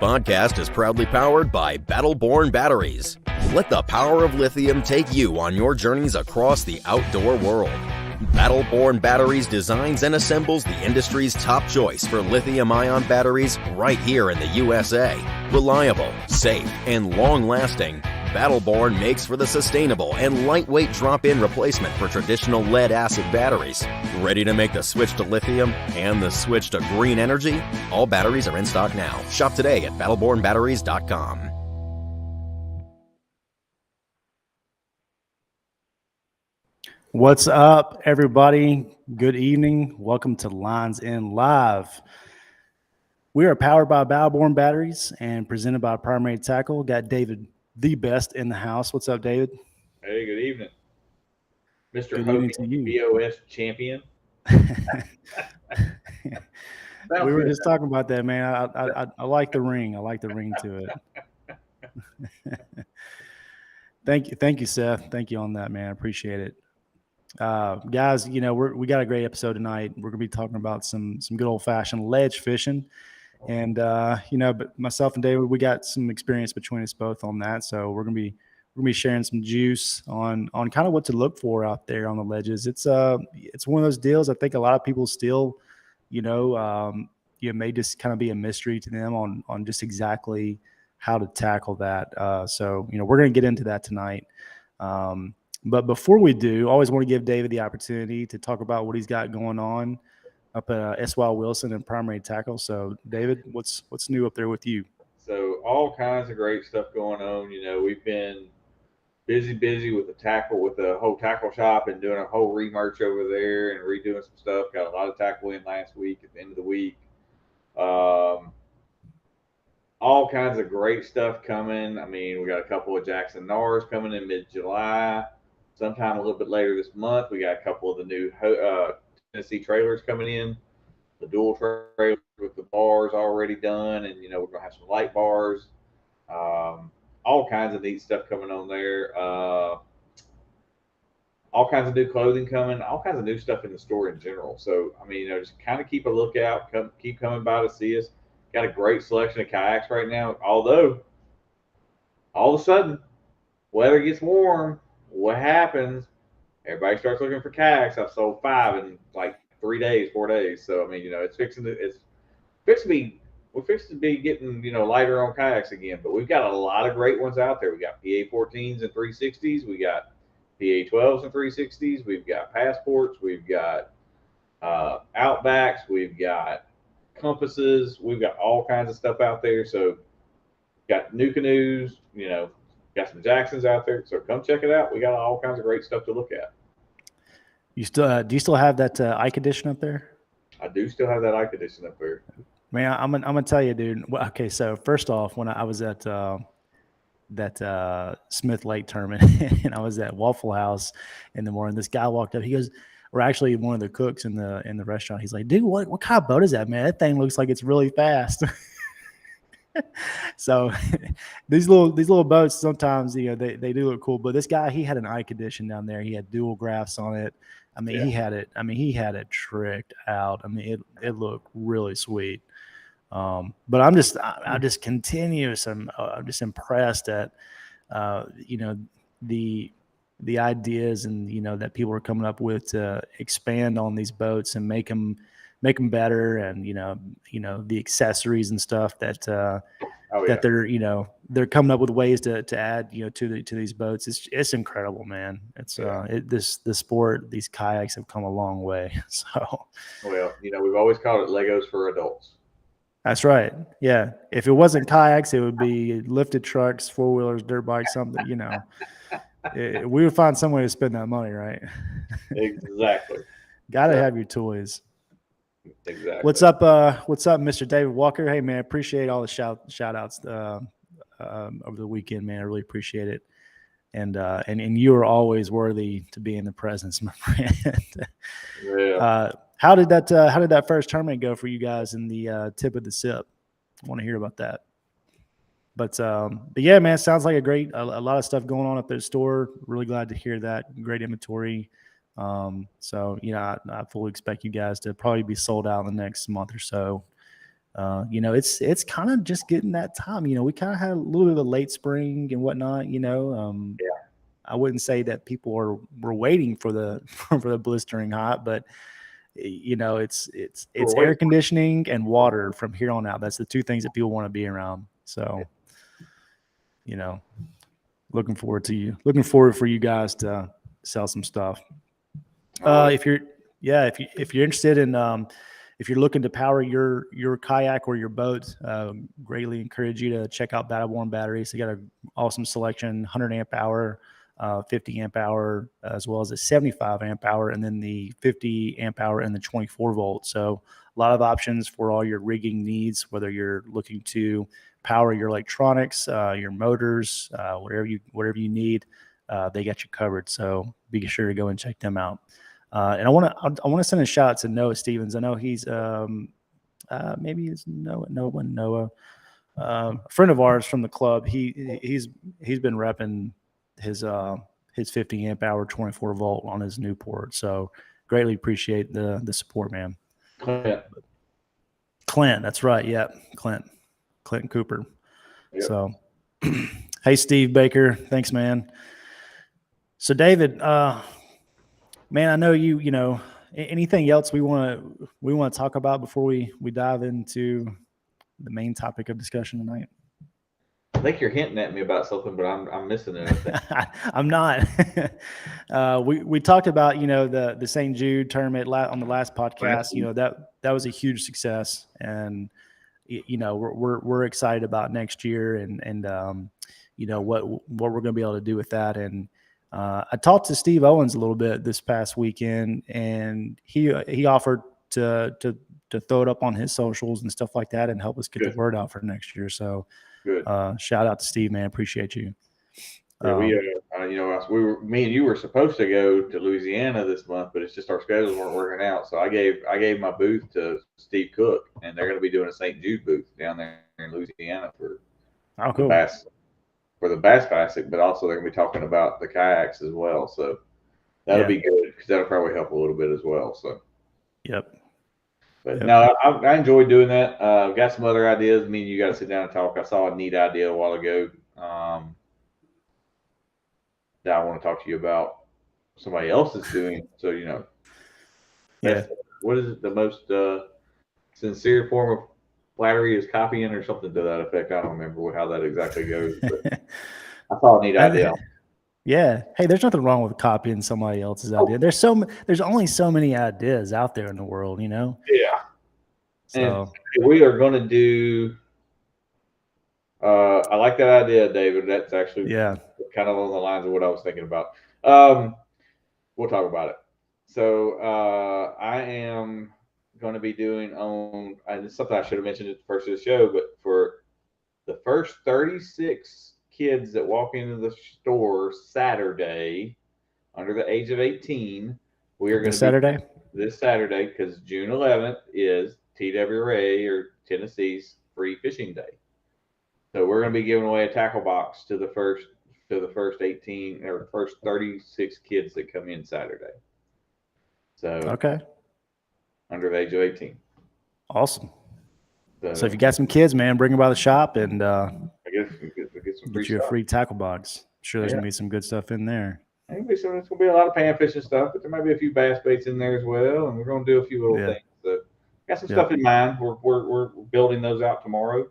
Podcast is proudly powered by Battle-Born Batteries. Let the power of lithium take you on your journeys across the outdoor world. Battle-Born Batteries designs and assembles the industry's top choice for lithium-ion batteries right here in the USA. Reliable, safe, and long-lasting, Battle-Born makes for the sustainable and lightweight drop-in replacement for traditional lead-acid batteries. Ready to make the switch to lithium and the switch to green energy? All batteries are in stock now. Shop today at battlebornbatteries.com. What's up, everybody? Good evening. Welcome to Lines In Live. We are powered by Battle-Born Batteries and presented by Primary Tackle. Got David the Best in the house. What's up, David? Hey, good evening. Mr. Good Hobie BOS champion. We were just talking about that, man. I like the ring. I like the ring to it. Thank you, Seth. Thank you on that, man. I appreciate it. Guys, you know, we got a great episode tonight. We're gonna be talking about some good old-fashioned ledge fishing. And you know, but myself and David, we got some experience between us both on that. So we're gonna be sharing some juice on kind of what to look for out there on the ledges. It's one of those deals I think a lot of people still, you may just kind of be a mystery to them on just exactly how to tackle that. So, you know, we're gonna get into that tonight. But before we do, I always want to give David the opportunity to talk about what he's got going on up at S.Y. Wilson and Primary Tackle. So, David, what's new up there with you? So all kinds of great stuff going on. You know, we've been busy with the whole tackle shop and doing a whole remerch over there and redoing some stuff. Got a lot of tackle in last week at the end of the week. All kinds of great stuff coming. I mean, we got a couple of Jackson Nars coming in mid-July. Sometime a little bit later this month, we got a couple of the new Tennessee trailers coming in. The dual trailers with the bars already done, and, you know, we're going to have some light bars. All kinds of neat stuff coming on there. All kinds of new clothing coming. All kinds of new stuff in the store in general. So, I mean, you know, just kind of keep a lookout. Keep coming by to see us. Got a great selection of kayaks right now. Although, all of a sudden, weather gets warm. What happens? Everybody starts looking for kayaks. I've sold 5 in like 4 days. So, I mean, you know, we're fixing to be getting, you know, lighter on kayaks again. But we've got a lot of great ones out there. We got PA 14s and 360s. We got PA 12s and 360s. We've got Passports. We've got Outbacks. We've got Compasses. We've got all kinds of stuff out there. So, got new canoes, you know, got some Jacksons out there. So come check it out. We got all kinds of great stuff to look at. You still do you still have that Ike edition up there? I do still have that Ike edition up there. Man, I'm gonna tell you, dude. Well, okay, so first off, when I was at that Smith Lake tournament and I was at Waffle House in the morning, this guy walked up. He goes, or actually one of the cooks in the restaurant. He's like, "Dude, what kind of boat is that, man? That thing looks like it's really fast." So these little boats sometimes, you know, they do look cool. But this guy, he had an Ike edition down there. He had dual graphs on it. I mean, Yeah. he had it tricked out. I mean, it looked really sweet. But I'm just continuous. I'm just impressed at you know, the ideas and, you know, that people are coming up with to expand on these boats and make them make them better, and the accessories and stuff that that they're coming up with ways to add to these boats. It's incredible, man. It's the sport, these kayaks have come a long way. So well, we've always called it Legos for adults. that's right. Yeah, if it wasn't kayaks, it would be lifted trucks, 4-wheelers, dirt bikes, something. We would find some way to spend that money, right? Exactly. Got to have your toys. Exactly. What's up, Mr. David Walker? Hey, man, appreciate all the shout outs over the weekend, man. I really appreciate it. And you are always worthy to be in the presence, my friend. Yeah. How did that first tournament go for you guys in the tip of the sip? I want to hear about that. But yeah, man, sounds like a lot of stuff going on up at the store. Really glad to hear that. Great inventory. So I fully expect you guys to probably be sold out in the next month or so. It's kind of just getting that time. We kind of had a little bit of a late spring and whatnot. I wouldn't say that people were waiting for the for the blistering hot, but it's air conditioning and water from here on out. That's the two things that people want to be around. So, looking forward for you guys to sell some stuff. If you're interested in if you're looking to power your kayak or your boat, greatly encourage you to check out Battle Born Batteries. They got an awesome selection: 100 amp hour, 50 amp hour, as well as a 75 amp hour, and then the 50 amp hour and the 24 volt. So a lot of options for all your rigging needs, whether you're looking to power your electronics, your motors, whatever you need, they got you covered. So be sure to go and check them out. And I want to send a shout out to Noah Stevens. I know he's maybe it's Noah, a friend of ours from the club. He's been repping his 50 amp hour 24 volt on his Newport. So greatly appreciate the support, man. Clint, that's right. Yeah, Clinton Cooper. Yep. So, hey, Steve Baker, thanks, man. So, David, man, I know you. Anything else we want to talk about before we dive into the main topic of discussion tonight? I think you're hinting at me about something, but I'm missing it. I'm not. We talked about the St. Jude tournament on the last podcast. That was a huge success, and we're excited about next year and what we're going to be able to do with that. And I talked to Steve Owens a little bit this past weekend, and he offered to throw it up on his socials and stuff like that and help us get the word out for next year. So. Good. Shout out to Steve, man. Appreciate you. Yeah, me and you were supposed to go to Louisiana this month, but it's just our schedules weren't working out. So I gave my booth to Steve Cook, and they're going to be doing a St. Jude booth down there in Louisiana for the Bass Classic, but also they're going to be talking about the kayaks as well. So that'll be good because that'll probably help a little bit as well. So. Yep. But no, I enjoyed doing that. I've got some other ideas. Me and you got to sit down and talk. I saw a neat idea a while ago that I want to talk to you about. Somebody else is doing. So, what is it? The most sincere form of flattery is copying or something to that effect. I don't remember how that exactly goes. But I saw a neat idea. Yeah. Hey, there's nothing wrong with copying somebody else's idea. There's only so many ideas out there in the world, Yeah. So and we are going to do. I like that idea, David. That's actually kind of along the lines of what I was thinking about. We'll talk about it. So I am going to be doing and it's something I should have mentioned at the first of the show, but for the first 36 kids that walk into the store Saturday under the age of 18, we are going to this Saturday, because June 11th is TWRA or Tennessee's free fishing day. So we're going to be giving away a tackle box to the first 18 or first 36 kids that come in Saturday. So under the age of 18. Awesome. So if you got some kids, man, bring them by the shop and get you a free tackle box. I'm sure there's gonna be some good stuff in there. There's gonna be a lot of pan fishing stuff, but there might be a few bass baits in there as well, and we're gonna do a few little things. So got some stuff in mind. We're building those out tomorrow.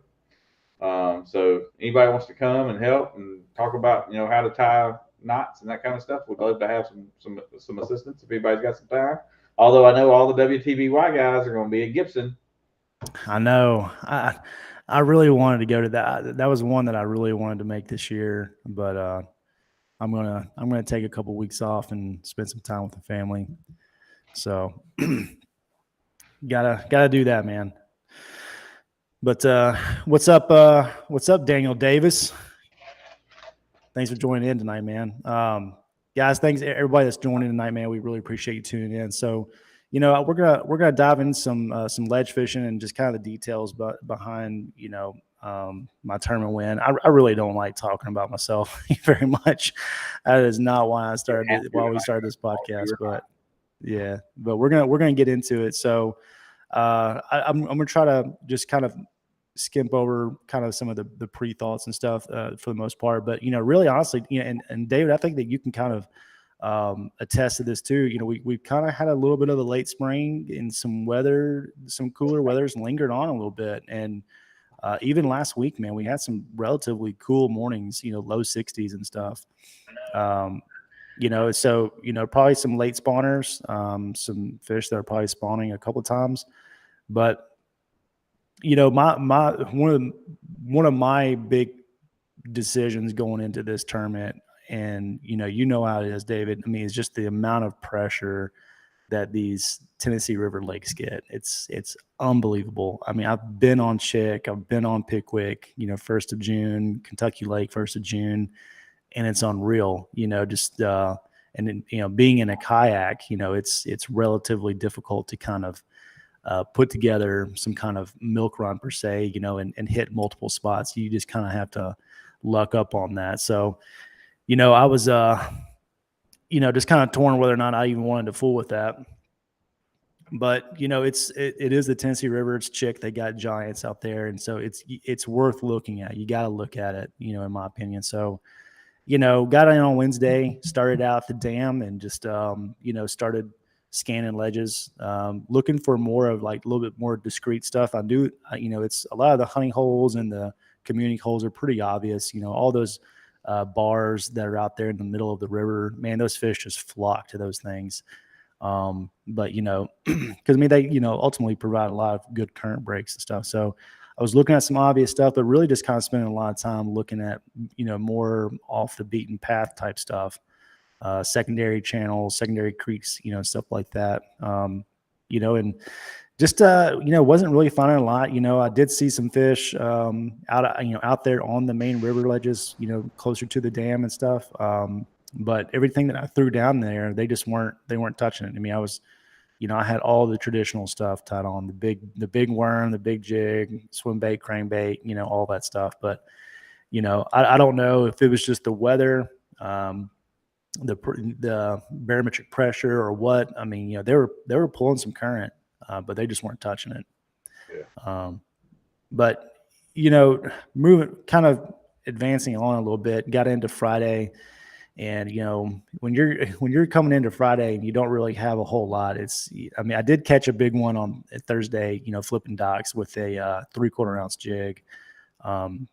So anybody wants to come and help and talk about how to tie knots and that kind of stuff, we'd love to have some assistance if anybody's got some time. Although I know all the WTBY guys are going to be at Gibson. I know. I really wanted to go to that. That was one that I really wanted to make this year, but I'm gonna take a couple weeks off and spend some time with the family. So gotta do that, man. But what's up, Daniel Davis? Thanks for joining in tonight, man. Guys, thanks everybody that's joining tonight, man. We really appreciate you tuning in. So, we're gonna dive into some ledge fishing and just kind of the details behind my tournament win. I really don't like talking about myself very much. That is not why we started this podcast, but yeah, but we're gonna get into it. So I'm gonna try to just kind of skimp over kind of some of the pre-thoughts and stuff for the most part, but really honestly, and David, I think that you can kind of attest to this too. We've kind of had a little bit of the late spring and some cooler weather's lingered on a little bit, and even last week, man, we had some relatively cool mornings, low 60s and stuff. So probably some late spawners, some fish that are probably spawning a couple of times, but one of my big decisions going into this tournament, and how it is, David. I mean, it's just the amount of pressure that these Tennessee River lakes get. It's unbelievable. I mean, I've been on Chick, I've been on Pickwick, 1st of June, Kentucky Lake, 1st of June, and it's unreal. And then, being in a kayak, it's relatively difficult to kind of put together some kind of milk run per se, and hit multiple spots. You just kind of have to luck up on that. So, I was, just kind of torn whether or not I even wanted to fool with that. But, it is the Tennessee River. It's Chick. They got giants out there. And so it's worth looking at. You got to look at it, in my opinion. So, got in on Wednesday, started out the dam and just, started scanning ledges, looking for more of like a little bit more discreet stuff. I do, it's a lot of the hunting holes and the community holes are pretty obvious. All those bars that are out there in the middle of the river, man, those fish just flock to those things. But because they ultimately provide a lot of good current breaks and stuff. So I was looking at some obvious stuff, but really just kind of spending a lot of time looking at more off the beaten path type stuff. Secondary channels, secondary creeks, stuff like that. And just, wasn't really finding a lot. I did see some fish out there on the main river ledges, closer to the dam and stuff. But everything that I threw down there, they weren't touching it. I mean, I had all the traditional stuff tied on, the big worm, the big jig, swim bait, crankbait, all that stuff. But, I don't know if it was just the weather, the barometric pressure or what. I mean, they were pulling some current, but they just weren't touching it. Yeah. But moving, kind of advancing on a little bit, got into Friday, and when you're coming into Friday and you don't really have a whole lot, I did catch a big one on Thursday, flipping docks with a 3/4 ounce jig. And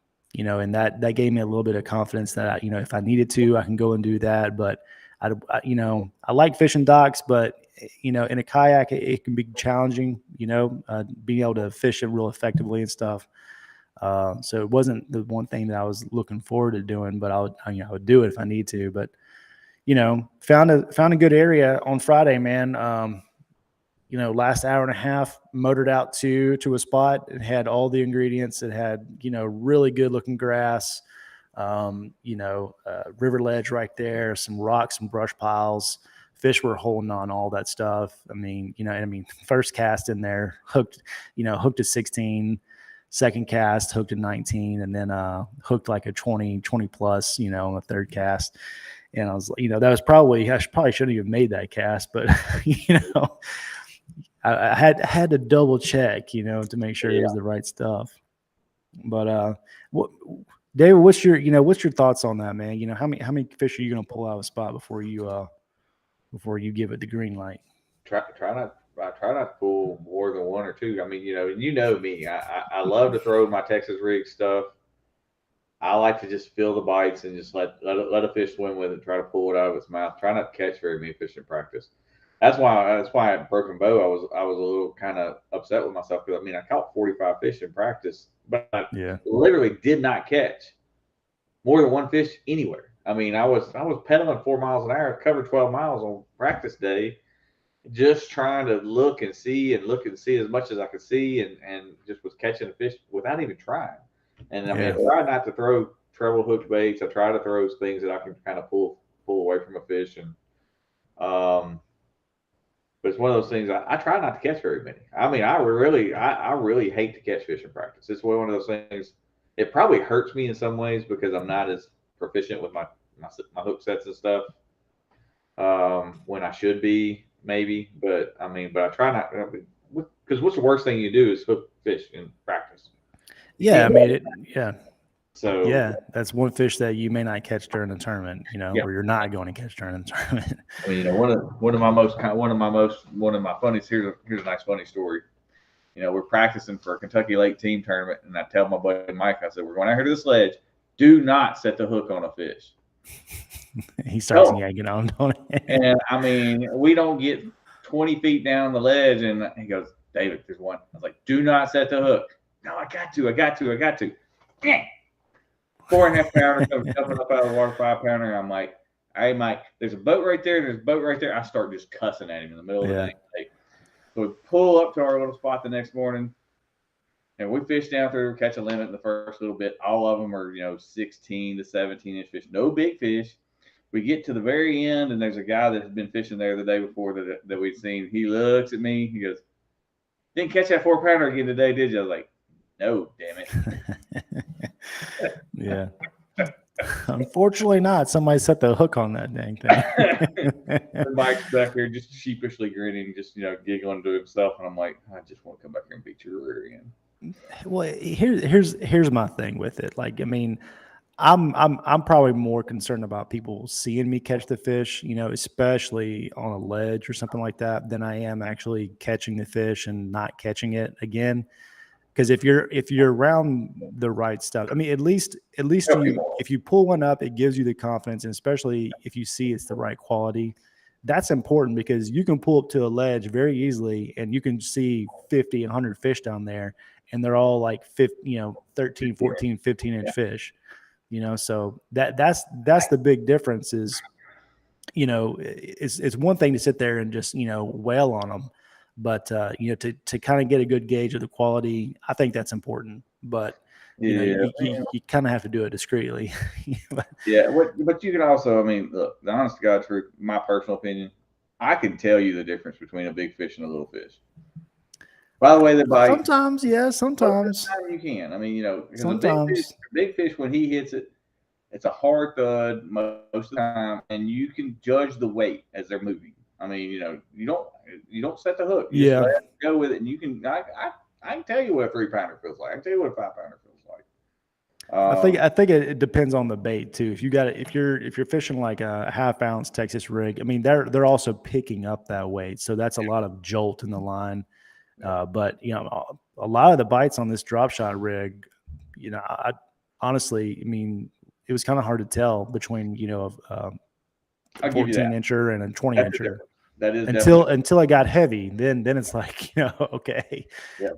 that gave me a little bit of confidence that, if I needed to, I can go and do that. But I like fishing docks, but, in a kayak, it can be challenging, being able to fish it real effectively and stuff. So it wasn't the one thing that I was looking forward to doing, but I would do it if I need to. But, found a good area on Friday, man. Last hour and a half, motored out to a spot. It had all the ingredients. It had, really good looking grass, river ledge right there, some rocks, some brush piles. Fish were holding on all that stuff. I mean, first cast in there, hooked at 16, second cast, hooked at 19, and then hooked like a 20 plus, on the third cast. And I was, that was I probably shouldn't even made that cast, but, I had to double check, to make sure it was the right stuff. But David, what's your thoughts on that, man? How many fish are you going to pull out of a spot before you give it the green light? Try not. I try not to pull more than one or two. I mean, you know me. I love to throw my Texas rig stuff. I like to just feel the bites and just let a fish swim with it. Try to pull it out of its mouth. Try not to catch very many fish in practice. That's why at Broken Bow I was a little kind of upset with myself because I mean I caught 45 fish in practice, but I literally did not catch more than one fish anywhere. I mean I was pedaling 4 miles an hour, covered 12 miles on practice day, just trying to look and see as much as I could see, and just was catching a fish without even trying. And I mean, I try not to throw treble hook baits. I try to throw things that I can kind of pull away from a fish, and but it's one of those things I try not to catch very many. I mean, I really hate to catch fish in practice. It's one of those things. It probably hurts me in some ways because I'm not as proficient with my hook sets and stuff when I should be maybe. But I try not because what's the worst thing you do is hook fish in practice. Yeah, I mean, So yeah, that's one fish that you may not catch during the tournament, or you're not going to catch during the tournament. I mean, one of my funniest. Here's a nice funny story. We're practicing for a Kentucky Lake team tournament, and I tell my buddy Mike, I said, we're going out here to the sledge. Do not set the hook on a fish. He starts yanking on, don't he? And I mean, we don't get 20 feet down the ledge, and he goes, David, there's one. I was like, do not set the hook. No, I got to. Yeah. 4.5 pounder comes jumping up out of the water, 5 pounder. I'm like, hey, Mike, there's a boat right there. I start just cussing at him in the middle of the day. So we pull up to our little spot the next morning, and we fish down through, catch a limit in the first little bit. All of them are, 16 to 17-inch fish, no big fish. We get to the very end, and there's a guy that has been fishing there the day before that we'd seen. He looks at me. He goes, didn't catch that 4 pounder again today, did you? I was like, no, damn it. Yeah. Unfortunately not. Somebody set the hook on that dang thing. Mike's back there just sheepishly grinning, just giggling to himself, and I'm like, I just want to come back here and beat your rear end. Well, here's my thing with it. Like, I mean, I'm probably more concerned about people seeing me catch the fish, especially on a ledge or something like that, than I am actually catching the fish and not catching it again. Because if you're around the right stuff, I mean, at least if you pull one up, it gives you the confidence, and especially if you see it's the right quality, that's important because you can pull up to a ledge very easily and you can see 50 and 100 fish down there, and they're all like 13, 14, 15-inch fish, so that's the big difference is, it's one thing to sit there and just, wail on them. But, to kind of get a good gauge of the quality, I think that's important. But, you kind of have to do it discreetly. Yeah. But you can also, I mean, look, the honest to God truth, my personal opinion, I can tell you the difference between a big fish and a little fish. By the way, they bite. Sometimes, yeah, sometimes. You can. I mean, sometimes. Big fish, when he hits it, it's a hard thud most of the time, and you can judge the weight as they're moving. I mean, you don't set the hook. You just let it go with it, and you can. I can tell you what a 3 pounder feels like. I can tell you what a 5 pounder feels like. I think it depends on the bait too. If you're fishing like a 1/2 ounce Texas rig, I mean they're also picking up that weight, so that's a lot of jolt in the line. But a lot of the bites on this drop shot rig, I honestly, I mean, it was kind of hard to tell between a 14-incher and a 20-incher. That is until I got heavy. Then it's like, okay,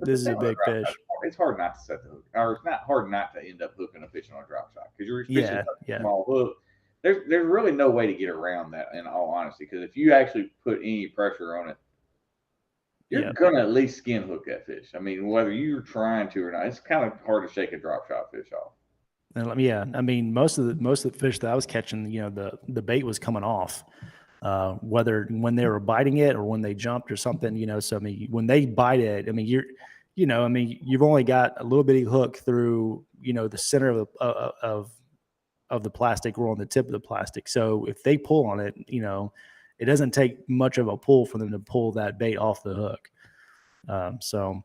this is a big fish. It's hard not to set the hook, or it's not hard not to end up hooking a fish on a drop shot because you're fishing a small hook. There's really no way to get around that, in all honesty, because if you actually put any pressure on it, you're gonna at least skin hook that fish. I mean, whether you're trying to or not, it's kind of hard to shake a drop shot fish off. Yeah, I mean, most of the fish that I was catching, the bait was coming off. Whether when they were biting it or when they jumped or something, so I mean, when they bite it, I mean, you've only got a little bitty hook through, the center of the plastic or on the tip of the plastic. So if they pull on it, it doesn't take much of a pull for them to pull that bait off the hook. So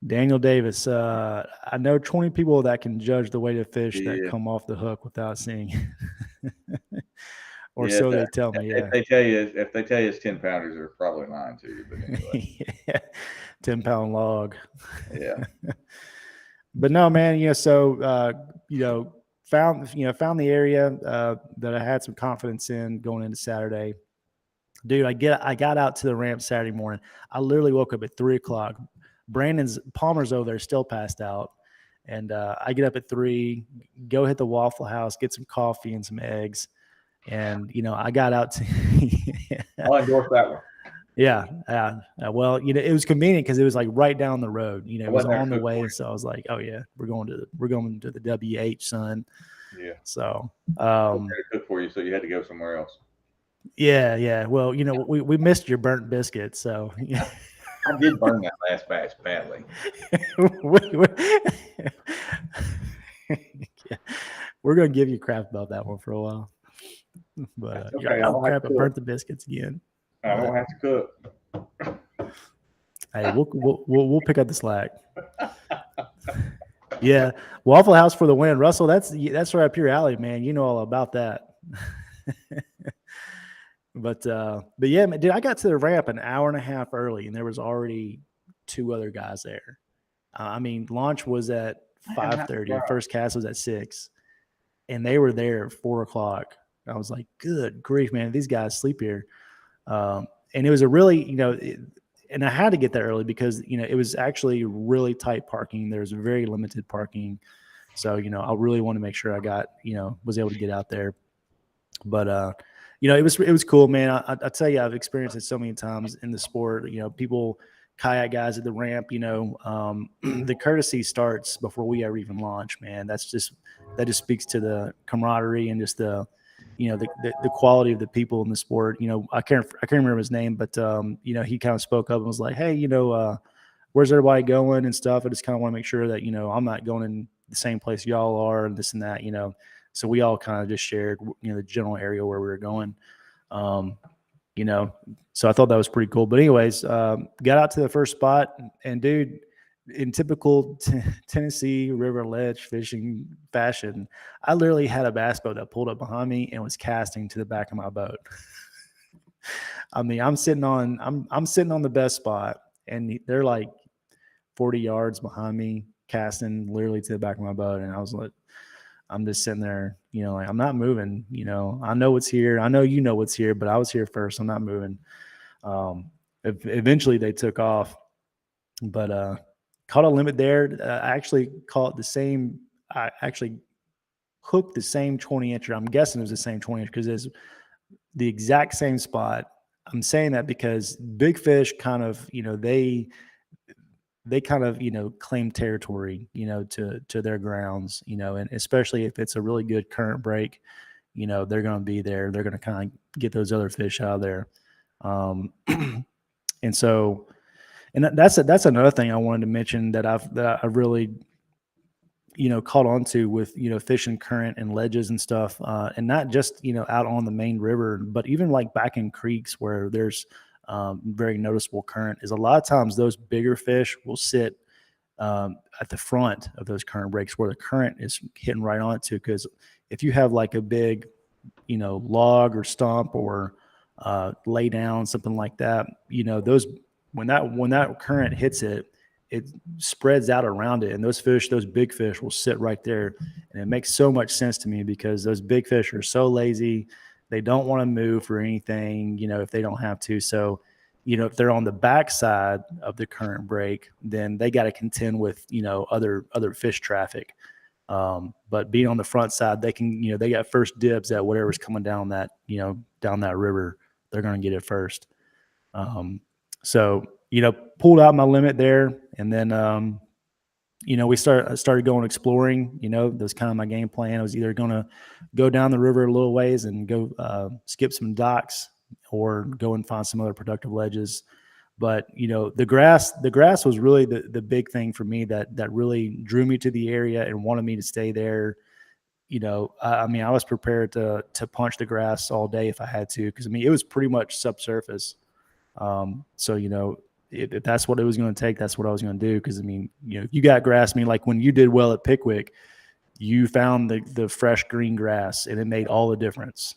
Daniel Davis, I know 20 people that can judge the weight of fish that come off the hook without seeing. or so they tell me. Yeah. If they tell you it's 10 pounders, they're probably lying to you. But anyway, 10-pound log. yeah. But no, man. So found the area that I had some confidence in going into Saturday. Dude, I got out to the ramp Saturday morning. I literally woke up at 3:00. Palmer's over there, still passed out. And I get up at 3, go hit the Waffle House, get some coffee and some eggs. And, I got out to I'll endorse that one. Yeah. Well, it was convenient because it was like right down the road. It was on the way. So I was like, oh yeah, we're going to the WH, son. Yeah. So cook for you, so you had to go somewhere else. Yeah. Well, we missed your burnt biscuits, so yeah. I did burn that last batch badly. We're gonna give you crap about that one for a while, but okay. I burnt the biscuits again. I don't have to cook. Hey, we'll pick up the slack. Yeah, Waffle House for the win, Russell. That's right up your alley, man. You know all about that. But yeah, dude, I got to the ramp an hour and a half early, and there was already 2 other guys there. Launch was at 5:30. First cast was at 6, and they were there at 4:00. I was like, good grief, man, these guys sleep here. And it was a really, and I had to get there early because, it was actually really tight parking. There was very limited parking. So, I really want to make sure I got, was able to get out there. But, it was cool, man. I tell you, I've experienced it so many times in the sport. People, kayak guys at the ramp. The courtesy starts before we ever even launch, man. That just speaks to the camaraderie and just the quality of the people in the sport. I can't remember his name, but he kind of spoke up and was like, hey, where's everybody going and stuff. I just kind of want to make sure that I'm not going in the same place y'all are and this and that. So we all kind of just shared, the general area where we were going, so I thought that was pretty cool. But anyways, got out to the first spot, and dude, in typical Tennessee river ledge fishing fashion, I literally had a bass boat that pulled up behind me and was casting to the back of my boat. I'm sitting on the best spot, and they're like 40 yards behind me, casting literally to the back of my boat. And I was like, I'm just sitting there, like, I'm not moving. I know what's here. I know what's here, but I was here first. I'm not moving. Eventually they took off, but caught a limit there. I actually caught the same. I actually hooked the same 20-incher. I'm guessing it was the same 20-incher because it's the exact same spot. I'm saying that because big fish kind of, they kind of, claim territory, to their grounds, and especially if it's a really good current break, they're going to be there. They're going to kind of get those other fish out of there. And so, and that's another thing I wanted to mention that I really, caught on to with, fishing current and ledges and stuff. And not just, out on the main river, but even like back in creeks where there's, very noticeable current, is a lot of times those bigger fish will sit at the front of those current breaks where the current is hitting right on it too. Because if you have like a big, log or stump or lay down, something like that, those when that current hits it, it spreads out around it, and those big fish will sit right there. And it makes so much sense to me because those big fish are so lazy. They don't want to move for anything, if they don't have to. So, if they're on the backside of the current break, then they got to contend with, other fish traffic. But being on the front side, they can, they got first dibs at whatever's coming down that, down that river. They're going to get it first. So, pulled out my limit there, and then, we started going exploring. That was kind of my game plan. I was either going to go down the river a little ways and go skip some docks, or go and find some other productive ledges. But the grass was really the big thing for me that really drew me to the area and wanted me to stay there. I was prepared to punch the grass all day if I had to, because it was pretty much subsurface. So if that's what it was going to take, that's what I was going to do. Because you got grass. Like when you did well at Pickwick, you found the fresh green grass, and it made all the difference.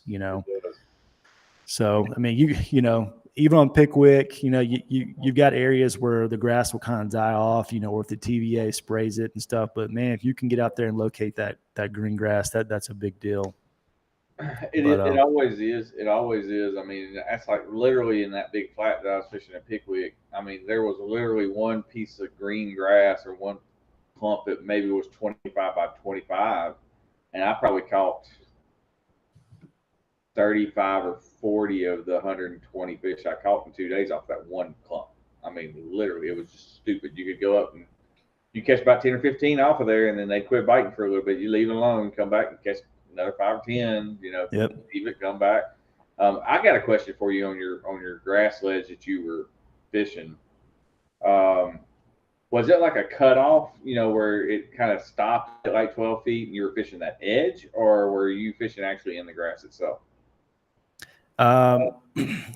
So, I mean, you know, even on Pickwick, you know, you've got areas where the grass will kind of die off, you know, or if the TVA sprays it and stuff. But man, if you can get out there and locate that green grass, that's a big deal. It always is. It always is. I mean, that's like literally in that big flat that I was fishing at Pickwick. I mean, there was literally one piece of green grass or one clump that maybe was 25 by 25, and I probably caught 35 or 40 of the 120 fish I caught in 2 days off that one clump. I mean, literally, it was just stupid. You could go up and you catch about 10 or 15 off of there, and then they quit biting for a little bit. You leave it alone, come back and catch another 5 or 10. You know, Yep. leave it, come back. I got a question for you on your grass ledge that you were fishing. Was it like a cutoff, you know, where it kind of stopped at like 12 feet and you were fishing that edge, or were you fishing actually in the grass itself?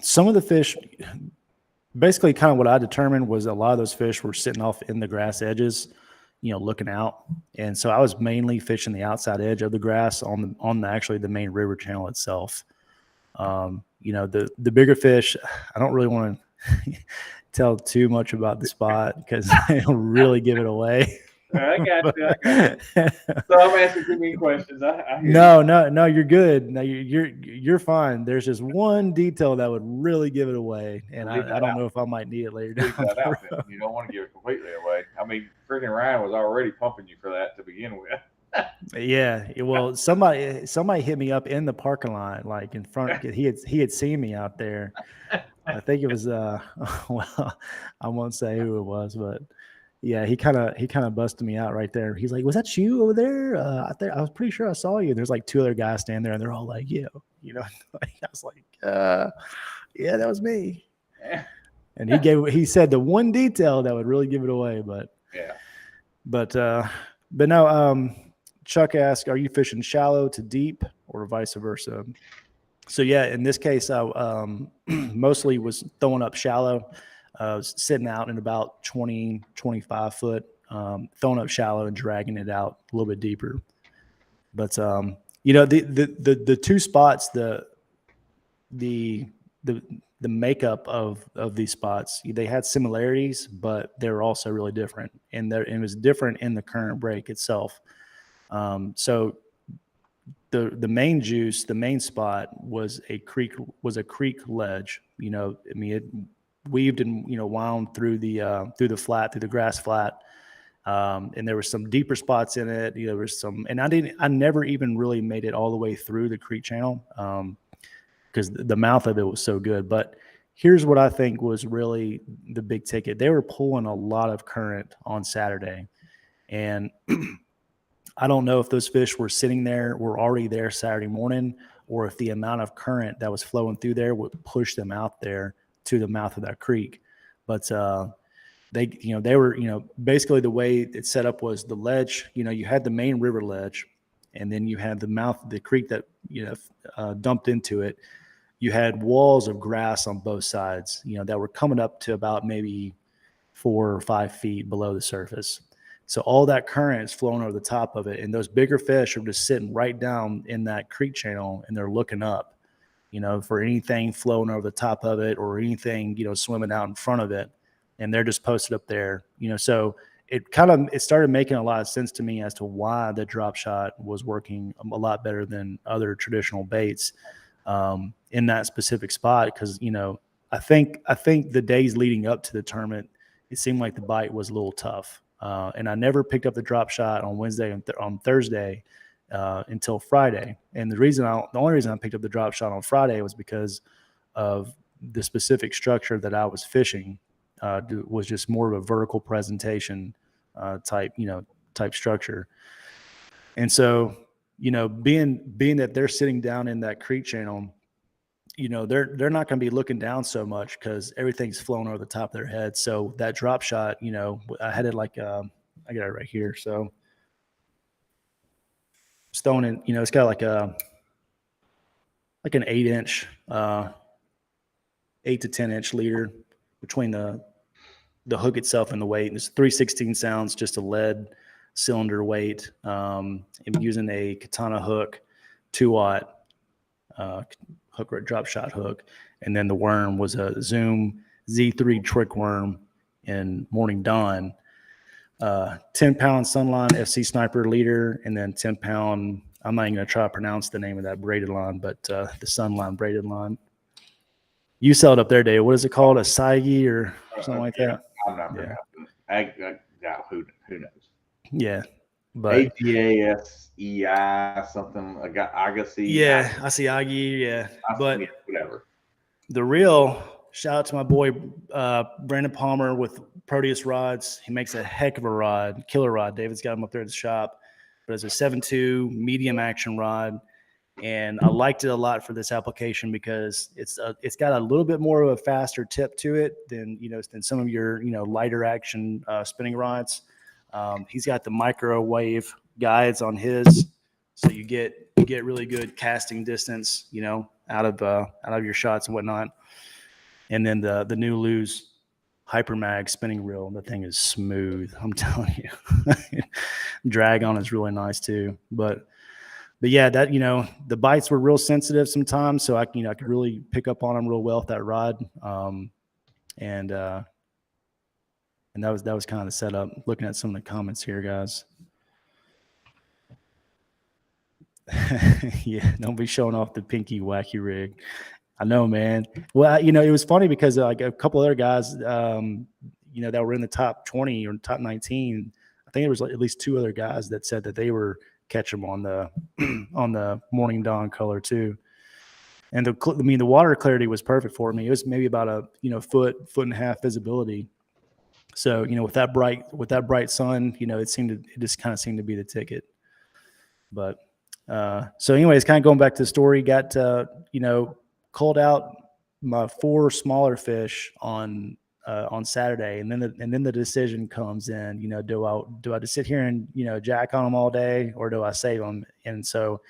Some of the fish, basically kind of what I determined was a lot of those fish were sitting off in the grass edges, you know, looking out. And so I was mainly fishing the outside edge of the grass on actually the main river channel itself. You know, the bigger fish, I don't really want to tell too much about the spot because it'll really give it away. I got you. I got you. So I'm asking too many questions. I hear No, you're good. No, you're fine. There's just one detail that would really give it away, and I don't know if I might need it later down the road. You don't want to give it completely away. I mean, freaking Ryan was already pumping you for that to begin with. Yeah, well, somebody hit me up in the parking lot, like in front. He had seen me out there. I think it was well, I won't say who it was, but yeah, he kind of busted me out right there. He's like, "Was that you over there? I was pretty sure I saw you." There's like 2 other guys standing there, and they're all like, "Yeah," you know. I was like, "Yeah, that was me." And he said the one detail that would really give it away, but yeah, but no. Chuck asked, "Are you fishing shallow to deep, or vice versa?" So yeah, in this case, I mostly was throwing up shallow. Sitting out in about 20, 25 foot, throwing up shallow and dragging it out a little bit deeper. But you know, the 2 spots, the makeup of these spots, they had similarities, but they're also really different, and it was different in the current break itself. So the main juice, the main spot was a creek ledge. You know, I mean, it weaved and, you know, wound through the flat, through the grass flat. And there were some deeper spots in it. You know, there was some, and I never even really made it all the way through the creek channel, because the mouth of it was so good. But here's what I think was really the big ticket. They were pulling a lot of current on Saturday, and I don't know if those fish were already there Saturday morning, or if the amount of current that was flowing through there would push them out there to the mouth of that creek. But they were, you know, basically the way it's set up was the ledge, you know, you had the main river ledge, and then you had the mouth of the creek that, you know, dumped into it. You had walls of grass on both sides, you know, that were coming up to about maybe 4 or 5 feet below the surface. So all that current is flowing over the top of it, and those bigger fish are just sitting right down in that creek channel, and they're looking up, you know, for anything flowing over the top of it or anything, you know, swimming out in front of it, and they're just posted up there, you know. So it started making a lot of sense to me as to why the drop shot was working a lot better than other traditional baits in that specific spot, because, you know, I think the days leading up to the tournament, it seemed like the bite was a little tough. And I never picked up the drop shot on Wednesday and on Thursday until Friday. And the only reason I picked up the drop shot on Friday was because of the specific structure that I was fishing. Was just more of a vertical presentation type structure. And so, you know, being that they're sitting down in that creek channel, you know, they're not going to be looking down so much because everything's flowing over the top of their head. So that drop shot, you know, I had it like I got it right here. So stone in, you know, it's got like an 8-inch, 8 to 10-inch leader between the hook itself and the weight. And it's 3/16 ounce, just a lead cylinder weight. I'm using a Katana hook, 2-aught drop shot hook. And then the worm was a Zoom Z3 trick worm in Morning Dawn. 10-pound Sunline FC Sniper leader, and then 10-pound, I'm not even going to try to pronounce the name of that braided line, but the Sunline braided line. You sell it up there, Dave. What is it called? A Saigi or something like that? I'm not pronouncing it. Who knows? Yeah. But AGASEI something. Agassi. Yeah, I see Agi. Yeah. But whatever. The real shout out to my boy Brandon Palmer with Proteus rods. He makes a heck of a rod, killer rod. David's got him up there at the shop. But it's a 7.2 medium action rod, and I liked it a lot for this application because it's got a little bit more of a faster tip to it than some of your lighter action spinning rods. He's got the microwave guides on his, so you get really good casting distance, out of your shots and whatnot. And then the new Luz Hypermag spinning reel, the thing is smooth. I'm telling you, drag on is really nice too. But yeah, that the bites were real sensitive sometimes, so I could really pick up on them real well with that rod. And that was kind of the setup. Looking at some of the comments here, guys. Yeah, don't be showing off the pinky wacky rig. I know, man. Well, it was funny because like a couple other guys, that were in the top 20 or top 19. I think there was at least two other guys that said that they were catching them on the on the Morning Dawn color too. And the water clarity was perfect for me. It was maybe about a foot and a half visibility. So with that bright sun, it just kind of seemed to be the ticket. But so anyways, kind of going back to the story, got called out my 4 smaller fish on Saturday, and then the decision comes in. Do I just sit here and jack on them all day, or do I save them? And so,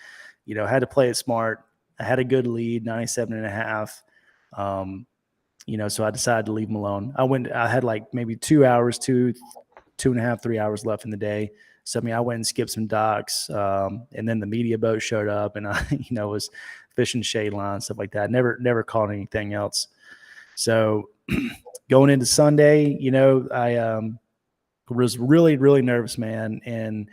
I had to play it smart. I had a good lead, 97.5. So I decided to leave them alone. I had like maybe 2 hours, 2.5, 3 hours left in the day. So I went and skipped some docks, and then the media boat showed up, and I was fishing shade line, stuff like that. Never caught anything else. So going into Sunday, I was really, really nervous, man. And,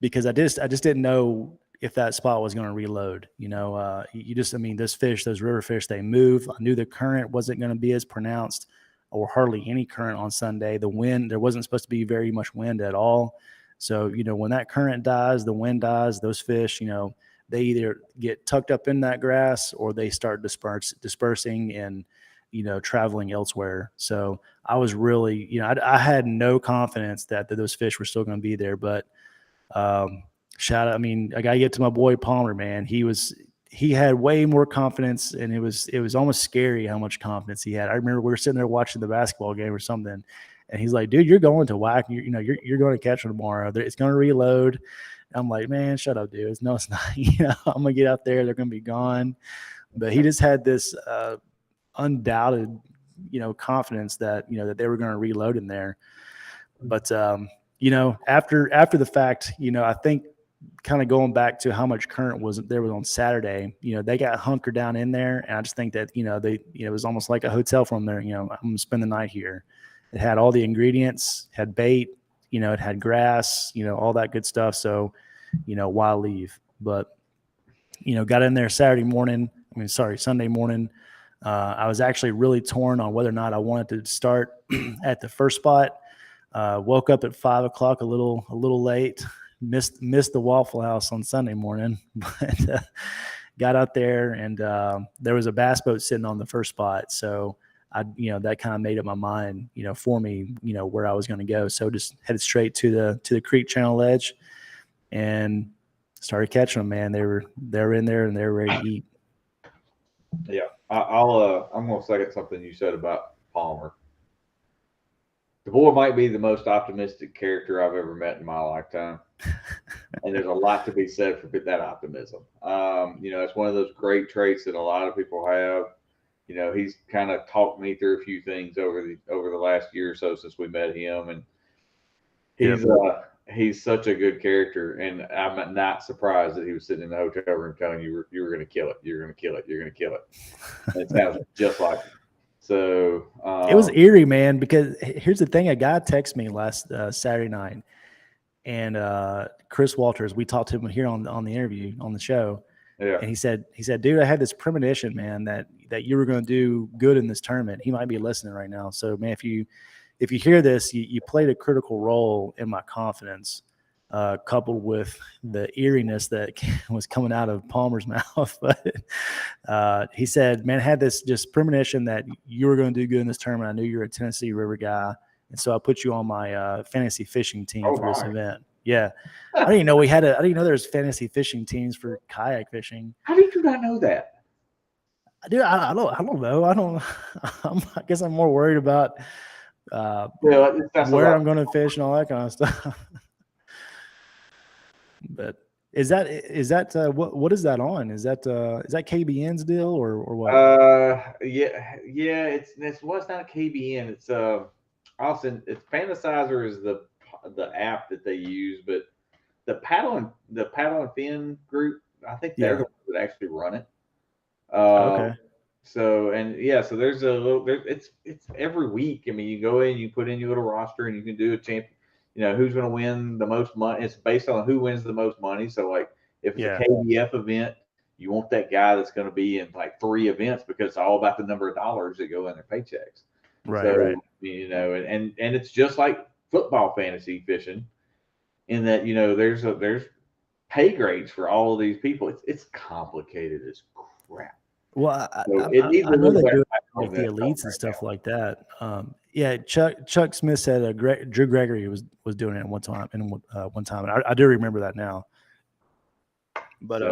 because I just didn't know if that spot was going to reload. Those river fish, they move. I knew the current wasn't going to be as pronounced or hardly any current on Sunday. The wind, there wasn't supposed to be very much wind at all. So, when that current dies, the wind dies, those fish, they either get tucked up in that grass or they start dispersing and, traveling elsewhere. So I was really, I had no confidence that those fish were still going to be there. But shout out, I got to get to my boy Palmer, man. He had way more confidence, and it was almost scary how much confidence he had. I remember we were sitting there watching the basketball game or something, and he's like, "Dude, you're going to whack. You're going to catch them tomorrow. It's going to reload." I'm like, "Man, shut up, dude. No, it's not. I'm gonna get out there. They're gonna be gone." But he just had this undoubted, confidence that that they were going to reload in there. But after the fact, I think, kind of going back to how much current was on Saturday, they got hunkered down in there. And I just think that, it was almost like a hotel from there. I'm going to spend the night here. It had all the ingredients, had bait, it had grass, all that good stuff. So, why leave? But, got in there Sunday morning. I was actually really torn on whether or not I wanted to start at the first spot. Woke up at 5 o'clock, a little late. Missed the Waffle House on Sunday morning, but got out there, and there was a bass boat sitting on the first spot. So that kind of made up my mind, for me, where I was going to go. So just headed straight to the creek channel edge and started catching them, man. They were in there and they were ready to eat. Yeah. I'm going to second something you said about Palmer. The boy might be the most optimistic character I've ever met in my lifetime. And there's a lot to be said for that optimism. It's one of those great traits that a lot of people have. He's kind of talked me through a few things over the last year or so since we met him, and he's such a good character, and I'm not surprised that he was sitting in the hotel room telling you were going to kill it, you're going to kill it, you're going to kill it. And it sounds just like him. So it was eerie, man. Because here's the thing: a guy texted me last Saturday night, and Chris Walters. We talked to him here on the interview on the show. yeah, And he said, dude, I had this premonition, man, that you were going to do good in this tournament. He might be listening right now. So, man, if you hear this, you played a critical role in my confidence, coupled with the eeriness that was coming out of Palmer's mouth. But he said, man, I had this just premonition that you were going to do good in this tournament. I knew you're a Tennessee River guy. And so I put you on my fantasy fishing team for this event. Yeah. I didn't know I didn't know there's fantasy fishing teams for kayak fishing. how did you not know that? Dude, I don't know. I guess I'm more worried about where I'm going to fish and all that kind of stuff. But is that what is that on? Is that KBN's deal or what? Yeah. It's not a KBN. It's Austin. It's Fantasizer is the app that they use, but the paddle and fin group, I think they're the ones that actually run it. Okay. So there's it's every week. I mean, you go in, you put in your little roster, and you can do a champion. You know who's going to win the most money. It's based on who wins the most money. So like if it's a KBF event, you want that guy that's going to be in like 3 events because it's all about the number of dollars that go in their paychecks. Right. You know, and it's just like football fantasy fishing, in that there's pay grades for all of these people. It's complicated as crap. Well, I know they do it like the elites and stuff like that. Yeah, Chuck Smith said Drew Gregory was doing it one time, and I do remember that now. But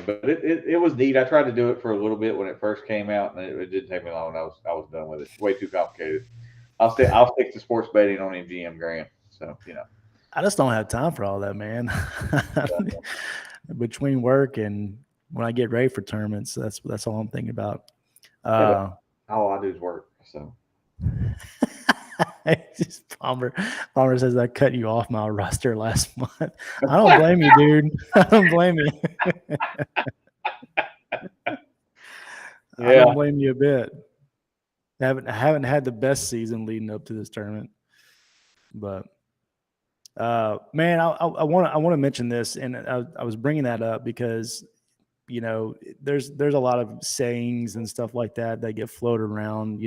but it was neat. I tried to do it for a little bit when it first came out, and it didn't take me long. I was done with it. Way too complicated. I'll stick to sports betting on MGM Grand. So I just don't have time for all that, man. Between work and when I get ready for tournaments, that's all I'm thinking about. All I do is work. So just Palmer says I cut you off my roster last month. I don't blame you, dude. I don't blame you. I don't blame you a bit. I haven't had the best season leading up to this tournament, but man, I want to mention this, and I was bringing that up because there's a lot of sayings and stuff like that get floated around,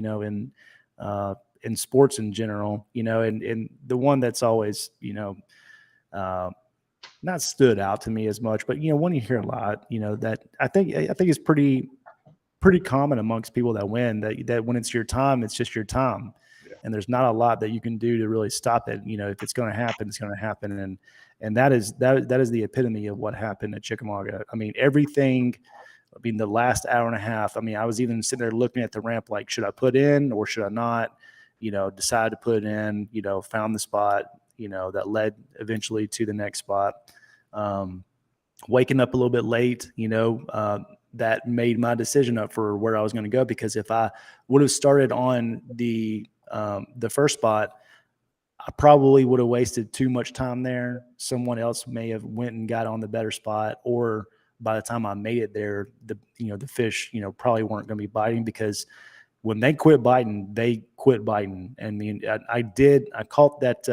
in sports in general, and the one that's always not stood out to me as much, but one you hear a lot, that I think is pretty common amongst people that win, that when it's your time, it's just your time. Yeah. And there's not a lot that you can do to really stop it. If it's going to happen, it's going to happen. And that is the epitome of what happened at Chickamauga. I mean, everything, the last hour and a half, I was even sitting there looking at the ramp, like, should I put in or should I not? Decided to put it in, found the spot, that led eventually to the next spot. Waking up a little bit late, that made my decision up for where I was going to go, because if I would have started on the first spot, I probably would have wasted too much time there. Someone else may have went and got on the better spot, or by the time I made it there, the fish, probably weren't going to be biting, because when they quit biting, they quit biting. And I caught that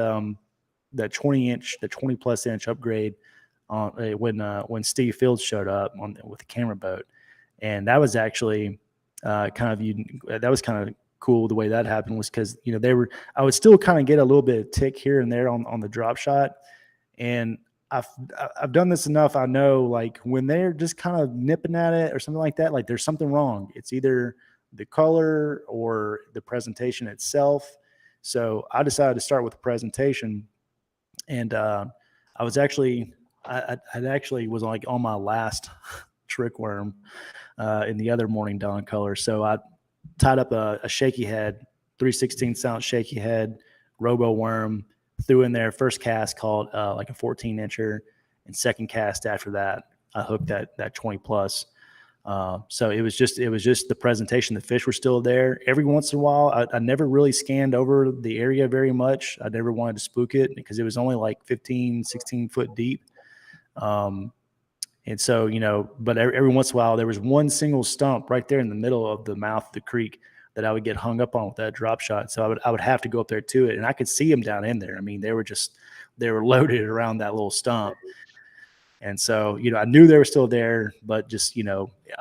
20 plus inch upgrade when Steve Fields showed up with the camera boat, and that was actually that was kind of cool. The way that happened was because I would still kind of get a little bit of tick here and there on the drop shot, and I've done this enough. I know, like, when they're just kind of nipping at it or something like that, like there's something wrong. It's either the color or the presentation itself. So I decided to start with the presentation, and I was actually was like on my last trick worm in the other morning dawn color. So I tied up a shaky head, 3/16 ounce shaky head, robo worm, threw in there. First cast called like a 14 incher, and second cast after that, I hooked that 20 plus. So it was just the presentation. The fish were still there. Every once in a while, I never really scanned over the area very much. I never wanted to spook it because it was only like 15, 16 foot deep. And so, but every once in a while, there was one single stump right there in the middle of the mouth of the creek that I would get hung up on with that drop shot. So I would have to go up there to it, and I could see them down in there. I mean, they were loaded around that little stump. And so, I knew they were still there, but just,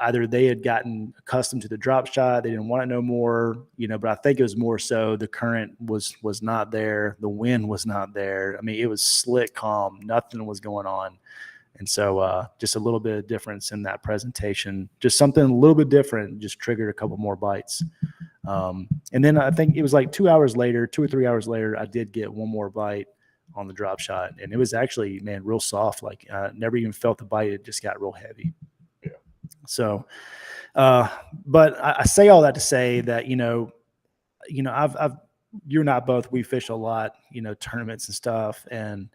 either they had gotten accustomed to the drop shot, they didn't want it no more, but I think it was more so the current was not there. The wind was not there. I mean, it was slick, calm, nothing was going on. And so just a little bit of difference in that presentation, just something a little bit different, just triggered a couple more bites. And then I think it was like 2 or 3 hours later, I did get one more bite on the drop shot, and it was actually, man, real soft. Like never even felt the bite. It just got real heavy. Yeah. So, but I say all that to say that, I've you and I both, we fish a lot, tournaments and stuff. And,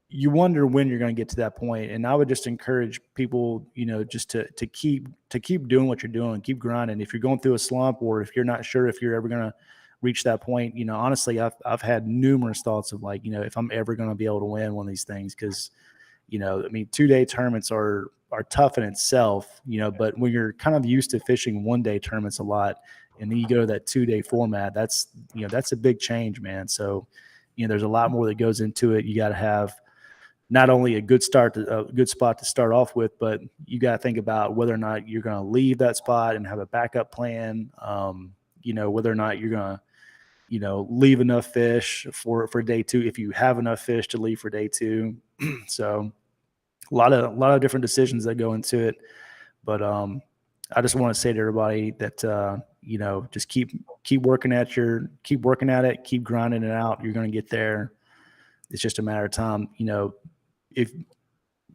you wonder when you're going to get to that point. And I would just encourage people, just to keep doing what you're doing, keep grinding. If you're going through a slump, or if you're not sure if you're ever going to reach that point, honestly, I've had numerous thoughts of like, if I'm ever going to be able to win one of these things. Cause, I mean, 2-day tournaments are tough in itself, but when you're kind of used to fishing 1-day tournaments a lot, and then you go to that 2-day format, that's a big change, man. So, there's a lot more that goes into it. You got to have not only a good spot to start off with, but you got to think about whether or not you're going to leave that spot and have a backup plan. Whether or not you're going to, leave enough fish for day 2, if you have enough fish to leave for day 2. So a lot of different decisions that go into it. But I just want to say to everybody that, just keep working at it, keep grinding it out. You're going to get there. It's just a matter of time. If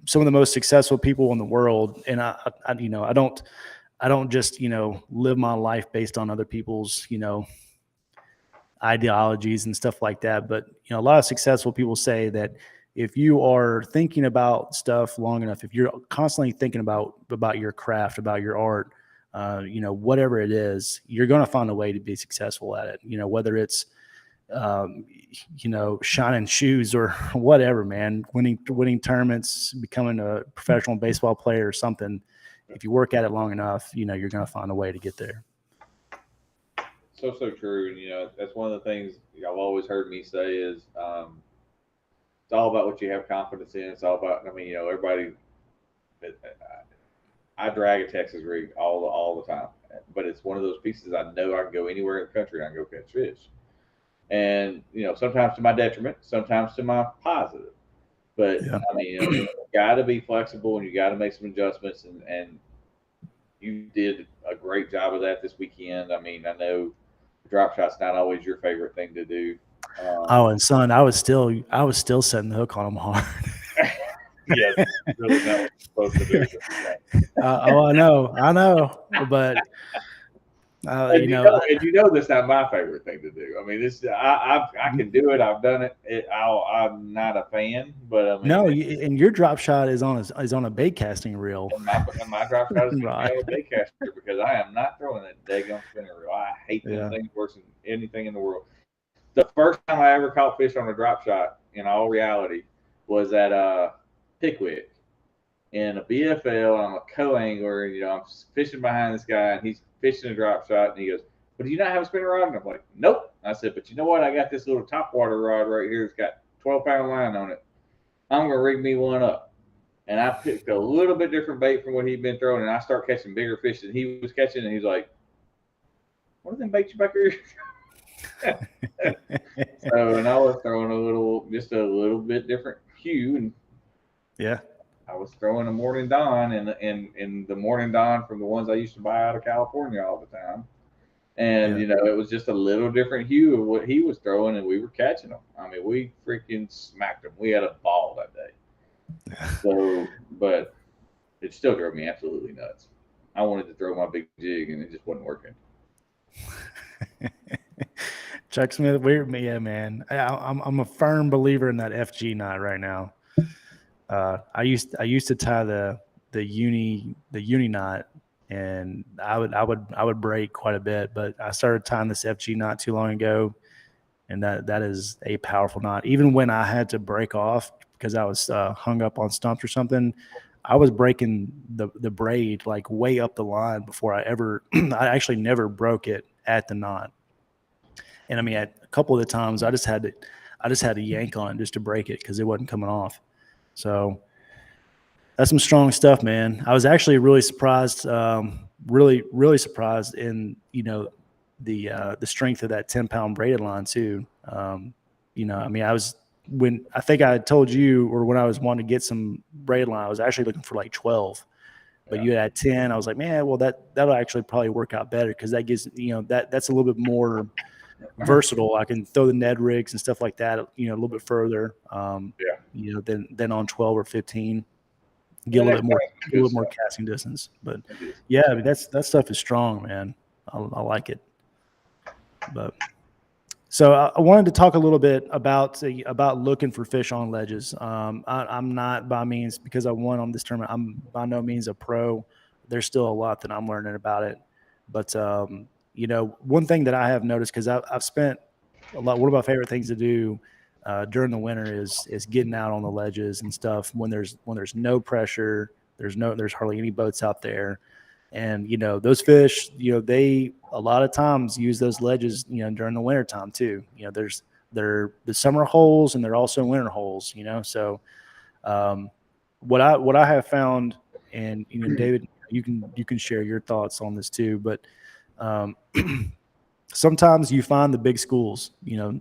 some of the most successful people in the world, and I don't just, live my life based on other people's, ideologies and stuff like that. But, a lot of successful people say that if you are thinking about stuff long enough, if you're constantly thinking about your craft, about your art, whatever it is, you're going to find a way to be successful at it. Whether it's, shining shoes or whatever, man, winning tournaments, becoming a professional baseball player or something. If you work at it long enough, you're going to find a way to get there. So true. And, that's one of the things y'all always heard me say is, it's all about what you have confidence in. It's all about, everybody, I drag a Texas rig all the time, but it's one of those pieces I know I can go anywhere in the country and I can go catch fish. And, sometimes to my detriment, sometimes to my positive. But, yeah. You got to be flexible and you got to make some adjustments. And you did a great job of that this weekend. I know drop shot's not always your favorite thing to do. And son, I was still setting the hook on them hard. Yes, really not what you're supposed to do. I know, but that's not my favorite thing to do. This I can do it. I've done it. I'm not a fan, but no. And your drop shot is on a bait casting reel. And my drop shot is right. on a bait caster because I am not throwing that daggone spinning reel. I hate them things worse than anything in the world. The first time I ever caught fish on a drop shot, in all reality, was at Pickwick in a BFL. I'm a co-angler, and I'm fishing behind this guy, and he's fishing a drop shot, and he goes, "But do you not have a spinning rod?" And I'm like, "Nope." I said, "But you know what? I got this little topwater rod right here. It's got 12-pound line on it. I'm gonna rig me one up." And I picked a little bit different bait from what he'd been throwing, and I start catching bigger fish than he was catching, and he's like, "What are them baits you back here?" So, and I was throwing just a little bit different hue, and yeah, I was throwing a Morning Dawn and the Morning Dawn from the ones I used to buy out of California all the time. And, it was just a little different hue of what he was throwing, and we were catching them. We freaking smacked them. We had a ball that day. So, but it still drove me absolutely nuts. I wanted to throw my big jig, and it just wasn't working. Chuck Smith, yeah, man. I'm a firm believer in that FG knot right now. I used to tie the uni knot, and I would break quite a bit. But I started tying this FG knot too long ago, and that is a powerful knot. Even when I had to break off because I was hung up on stumps or something, I was breaking the braid like way up the line before I ever. I actually never broke it at the knot. And I mean, at a couple of the times, I just had to yank on it just to break it because it wasn't coming off. So that's some strong stuff, man. I was actually really surprised, really surprised in the strength of that 10-pound braided line too. I mean, I think I told you, or when I was wanting to get some braid line, I was actually looking for like 12. But you had 10. I was like, man, well that'll actually probably work out better because that gives that's a little bit more versatile. I can throw the Ned rigs and stuff like that, a little bit further, than on 12 or 15. Get a little bit more casting distance. But yeah, I mean that stuff is strong, man. I like it. But so I wanted to talk a little bit about looking for fish on ledges. I'm not by means, because I won on this tournament, I'm by no means a pro. There's still a lot that I'm learning about it. But one thing that I have noticed, because I've spent a lot. One of my favorite things to do during the winter is getting out on the ledges and stuff when there's no pressure. There's hardly any boats out there. And, those fish, they a lot of times use those ledges, during the winter time too. They're the summer holes and they're also winter holes, So what I have found, and, David, you can share your thoughts on this too, but sometimes you find the big schools,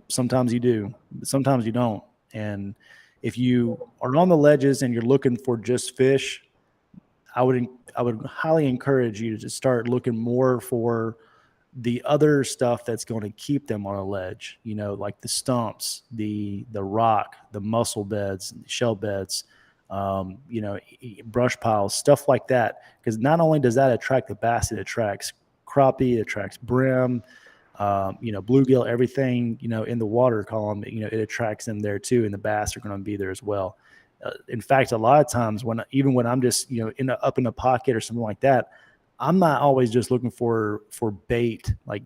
sometimes you do, but sometimes you don't. And if you are on the ledges and you're looking for just fish, I would highly encourage you to just start looking more for the other stuff that's going to keep them on a ledge, like the stumps, the rock, the mussel beds, shell beds, brush piles, stuff like that. Because not only does that attract the bass, it attracts crappie, it attracts brim, bluegill, everything, in the water column, it attracts them there too. And the bass are going to be there as well. In fact, a lot of times when I'm just, up in a pocket or something like that, I'm not always just looking for bait, like,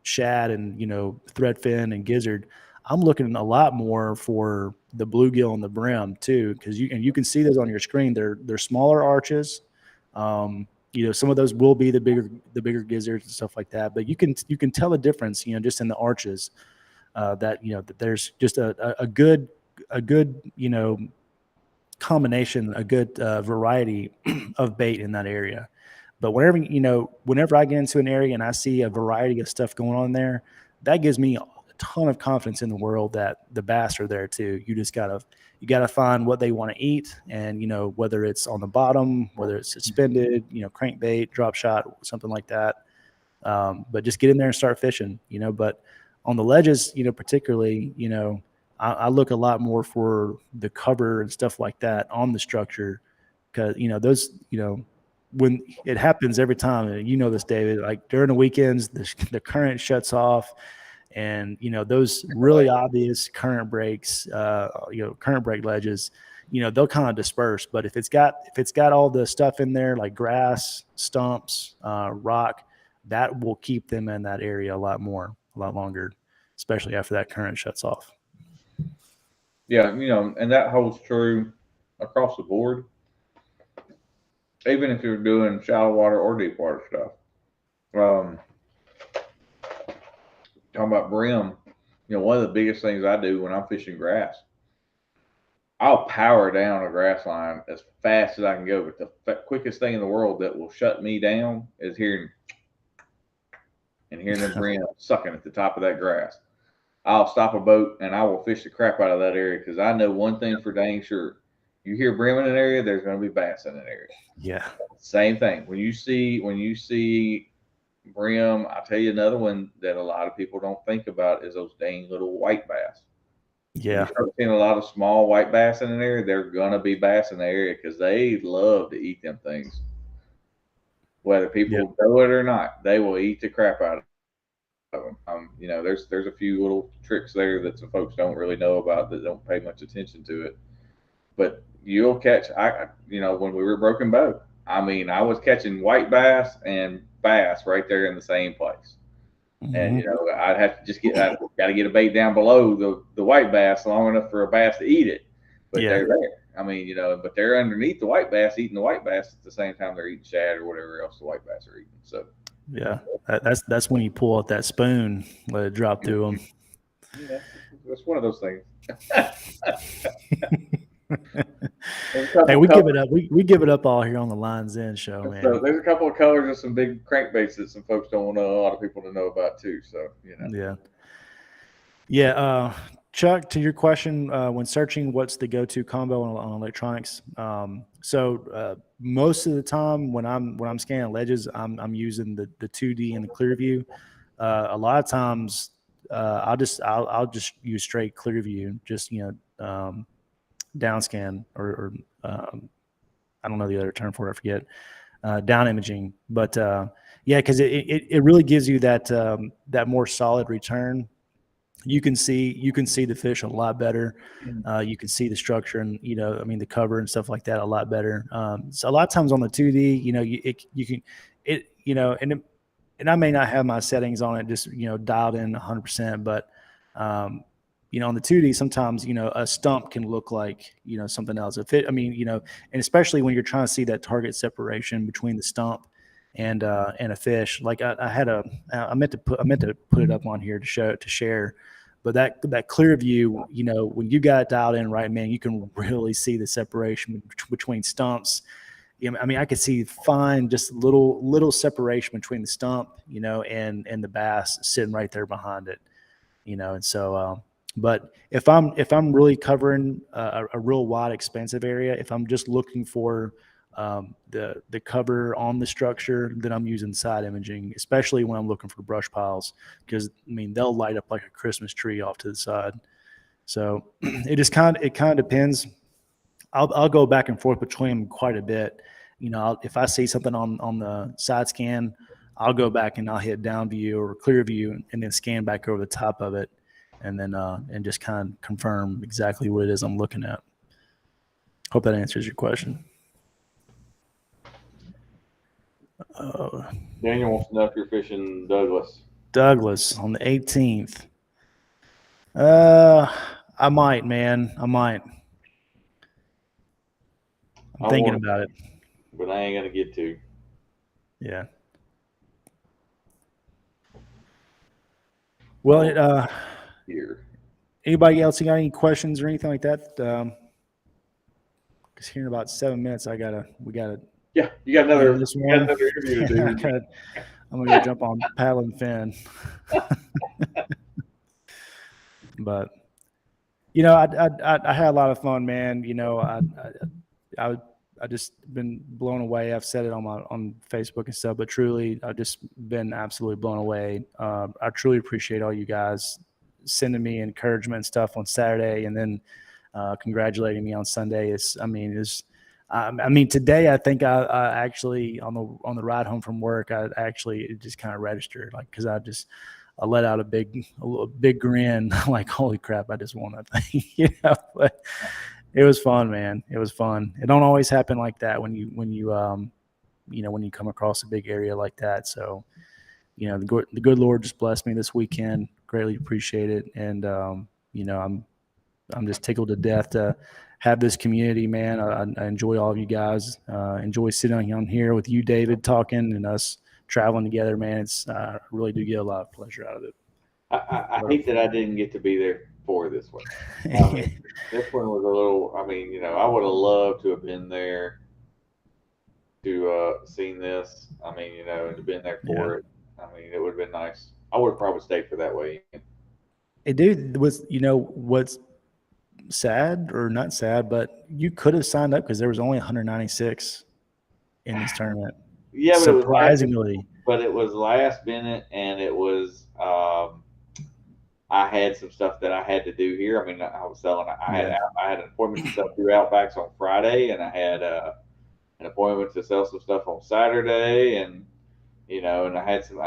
shad and, threadfin and gizzard. I'm looking a lot more for the bluegill and the brim too. Cause you can see those on your screen. They're smaller arches. Some of those will be the bigger gizzards and stuff like that, but you can tell the difference, just in the arches, that there's just a good, combination, a good variety of bait in that area. But whenever I get into an area and I see a variety of stuff going on there, that gives me a ton of confidence in the world that the bass are there too. You gotta find what they want to eat, and whether it's on the bottom, whether it's suspended, crankbait, drop shot, something like that. But just get in there and start fishing. But on the ledges, particularly, I look a lot more for the cover and stuff like that on the structure, because those when it happens every time, and this, David, like during the weekends, the current shuts off, and those really obvious current breaks, current break ledges, they'll kind of disperse. But if it's got all the stuff in there like grass, stumps, rock, that will keep them in that area a lot longer, especially after that current shuts off. Yeah, and that holds true across the board, even if you're doing shallow water or deep water stuff. Talking about brim, one of the biggest things I do when I'm fishing grass, I'll power down a grass line as fast as I can go. But the quickest thing in the world that will shut me down is hearing them brim sucking at the top of that grass. I'll stop a boat and I will fish the crap out of that area, because I know one thing for dang sure: you hear brim in an area, there's going to be bass in an area. Yeah. Same thing. When you see brim, I'll tell you another one that a lot of people don't think about is those dang little white bass. Yeah. When you start seeing a lot of small white bass in an area, they're going to be bass in the area, because they love to eat them things. Whether people know it or not, they will eat the crap out of them. There's a few little tricks there that some folks don't really know about, that don't pay much attention to it. but you'll catch. When we were Broken Bow, I mean, I was catching white bass and bass right there in the same place. And Mm-hmm. I'd have to just I've got to get a bait down below the white bass long enough for a bass to eat it, but Yeah. they're there. I mean, but they're underneath the white bass eating the white bass at the same time they're eating shad or whatever else the white bass are eating. So Yeah. That's when you pull out that spoon, let it drop through them. yeah, it's one of those things. Hey, we give it up. We give it up all here on the Lines In show, man. So there's a couple of colors and some big crankbaits that some folks don't want a lot of people to know about too. So Yeah. Yeah. Chuck, to your question, when searching, what's the go-to combo on electronics? Most of the time when I'm scanning ledges, I'm using the 2D and the clear view. A lot of times, I'll just use straight clear view, just down scan or I don't know the other term for it, I forget. Down imaging, but yeah, because it really gives you that more solid return. You can see the fish a lot better. You can see the structure and the cover and stuff like that a lot better. So a lot of times on the 2D, and I may not have my settings on it just dialed in 100%, but on the 2D sometimes a stump can look like something else. And especially when you're trying to see that target separation between the stump and a fish. Like I meant to put it up on here to share. But that clear view, when you got it dialed in right, man, you can really see the separation between stumps. I mean, I could see fine, just little separation between the stump, and the bass sitting right there behind it, And so, but if I'm really covering a real wide, expansive area, if I'm just looking for the cover on the structure, then I'm using side imaging, especially when I'm looking for brush piles, because they'll light up like a Christmas tree off to the side. So it kind of depends. I'll go back and forth between them quite a bit. If I see something on the side scan, I'll go back and I'll hit down view or clear view and then scan back over the top of it, and then and just kind of confirm exactly what it is I'm looking at. Hope that answers your question. Daniel wants to know if you're fishing Douglas. Douglas on the 18th. I might, man. I might. I'm thinking about it. But I ain't gonna get to. Yeah. Well, here. Anybody else got any questions or anything like that? Because here in about 7 minutes, we gotta. Yeah, you got another interview to do. I'm gonna go jump on paddle and fin. But I had a lot of fun, man. I just been blown away. I've said it on Facebook and stuff, but truly, I've just been absolutely blown away. I truly appreciate all you guys sending me encouragement and stuff on Saturday, and then congratulating me on Sunday. Today I think I actually on the ride home from work, it just kind of registered, like, because I let out a big grin, like, holy crap, I just won that thing, But it was fun, man. It was fun. It don't always happen like that when you come across a big area like that. So, the good Lord just blessed me this weekend. Greatly appreciate it, and I'm just tickled to death to have this community, man. I enjoy all of you guys. Enjoy sitting on here with you, David, talking, and us traveling together, man. I really do get a lot of pleasure out of it. I hate that I didn't get to be there for this one. This one was a little. I would have loved to have been there to seen this. And to been there for it. It would have been nice. I would have probably stayed for that way. Hey, dude, what's sad or not sad, but you could have signed up because there was only 196 in this tournament. Yeah, but surprisingly, it was last minute, and it was. I had some stuff that I had to do here. I was selling. I had an appointment to sell 2 Outbacks on Friday, and I had an appointment to sell some stuff on Saturday, and and I had some.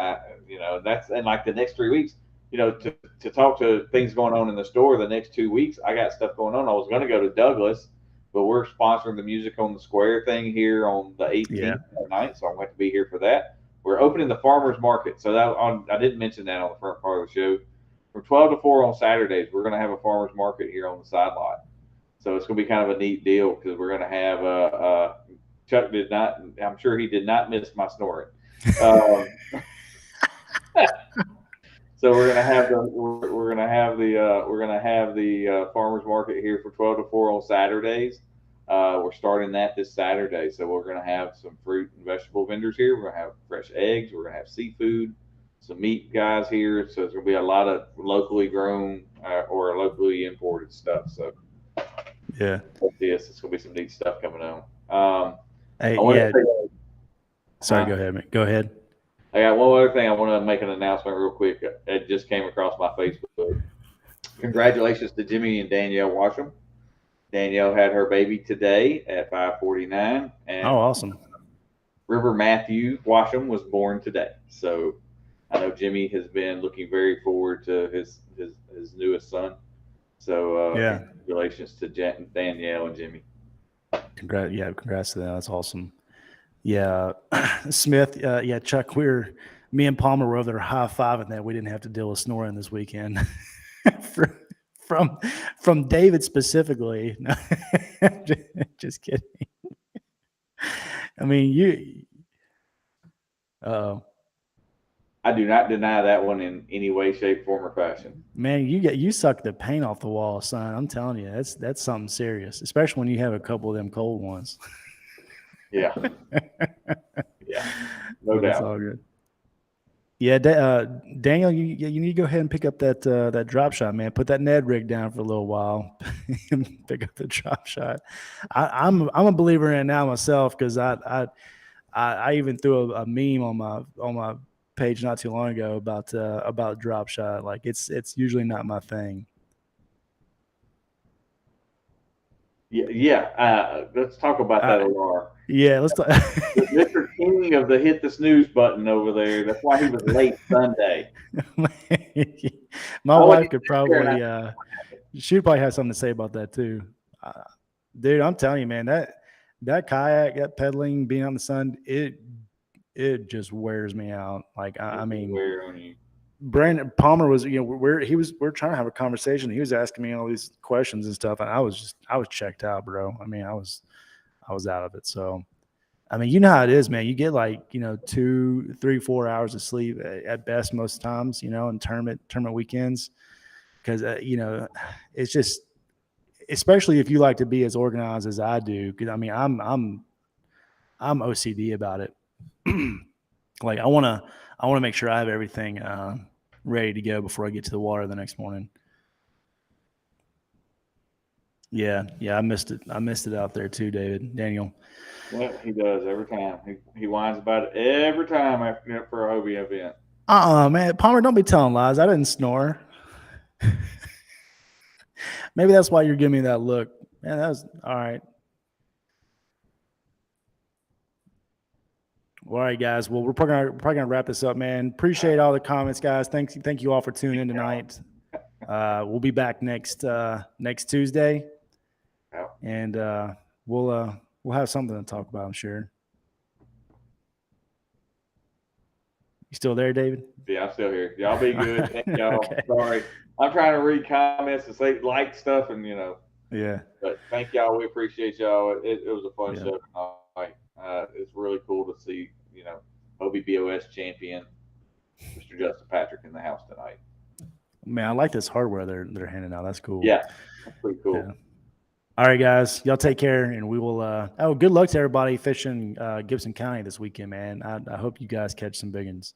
That's and like the next 3 weeks. To talk to things going on in the store the next 2 weeks, I got stuff going on. I was going to go to Douglas but we're sponsoring the Music on the Square thing here on the 18th at night, so I'm going to be here for that. We're opening the farmers market, so I didn't mention that on the front part of the show. From 12 to 4 on Saturdays, we're going to have a farmers market here on the side lot. So it's going to be kind of a neat deal because we're going to have Chuck did not. I'm sure he did not miss my snoring. So we're gonna have the farmers market here for 12 to 4 on Saturdays. We're starting that this Saturday, so we're gonna have some fruit and vegetable vendors here. We're gonna have fresh eggs. We're gonna have seafood, some meat guys here. So there's gonna be a lot of locally grown or locally imported stuff. So yeah, it's gonna be some neat stuff coming on. Hey, sorry, go ahead, man. Go ahead. I got one other thing I want to make an announcement real quick. It just came across my Facebook. Congratulations to Jimmy and Danielle Washam. Danielle had her baby today at 5:49. And awesome. River Matthew Washam was born today. So I know Jimmy has been looking very forward to his newest son. So congratulations to Danielle and Jimmy. Congrats to that. That's awesome. Yeah, Smith. Chuck. Me and Palmer were over there high-fiving that we didn't have to deal with snoring this weekend. from David specifically. Just kidding. I mean, I do not deny that one in any way, shape, form, or fashion. Man, you suck the paint off the wall, son. I'm telling you, that's something serious, especially when you have a couple of them cold ones. Yeah. Yeah. No doubt. That's all good. Yeah, Daniel, you need to go ahead and pick up that drop shot, man. Put that Ned rig down for a little while and pick up the drop shot. I'm a believer in it now myself because I even threw a meme on my page not too long ago about drop shot. Like it's usually not my thing. Yeah. Let's talk about that alarm. Yeah, let's talk. Mr. King of the hit the snooze button over there. That's why he was late Sunday. My wife could probably she'd probably have something to say about that too. Dude, I'm telling you, man, that kayak, that pedaling, being out in the sun, it just wears me out. Like I mean, Brandon Palmer was, we're trying to have a conversation. He was asking me all these questions and stuff, and I was checked out, bro. I mean, I was out of it. So, I mean, you know how it is, man. You get 2, 3, 4 hours of sleep at best most times, in tournament weekends, because it's just, especially if you like to be as organized as I do. Because I mean, I'm OCD about it. Like I want to make sure I have everything ready to go before I get to the water the next morning. Yeah, I missed it. I missed it out there too, Daniel. Well, he does every time. He whines about it every time for a Hobie event. Man, Palmer, don't be telling lies. I didn't snore. Maybe that's why you're giving me that look. Man, that was all right. All right, guys. Well, we're probably gonna wrap this up, man. Appreciate all the comments, guys. Thank you all for tuning in tonight. We'll be back next Tuesday, and we'll have something to talk about, I'm sure. You still there, David? Yeah, I'm still here. Y'all be good. Thank y'all. Okay. Sorry, I'm trying to read comments and say like stuff, and Yeah. But thank y'all. We appreciate y'all. It was a fun show tonight. It's really cool to see, Hobie BOS champion, Mr. Justin Patrick, in the house tonight. Man, I like this hardware they're handing out. That's cool. Yeah, that's pretty cool. Yeah. All right, guys. Y'all take care, and we will. Good luck to everybody fishing Gibson County this weekend, man. I hope you guys catch some big ones.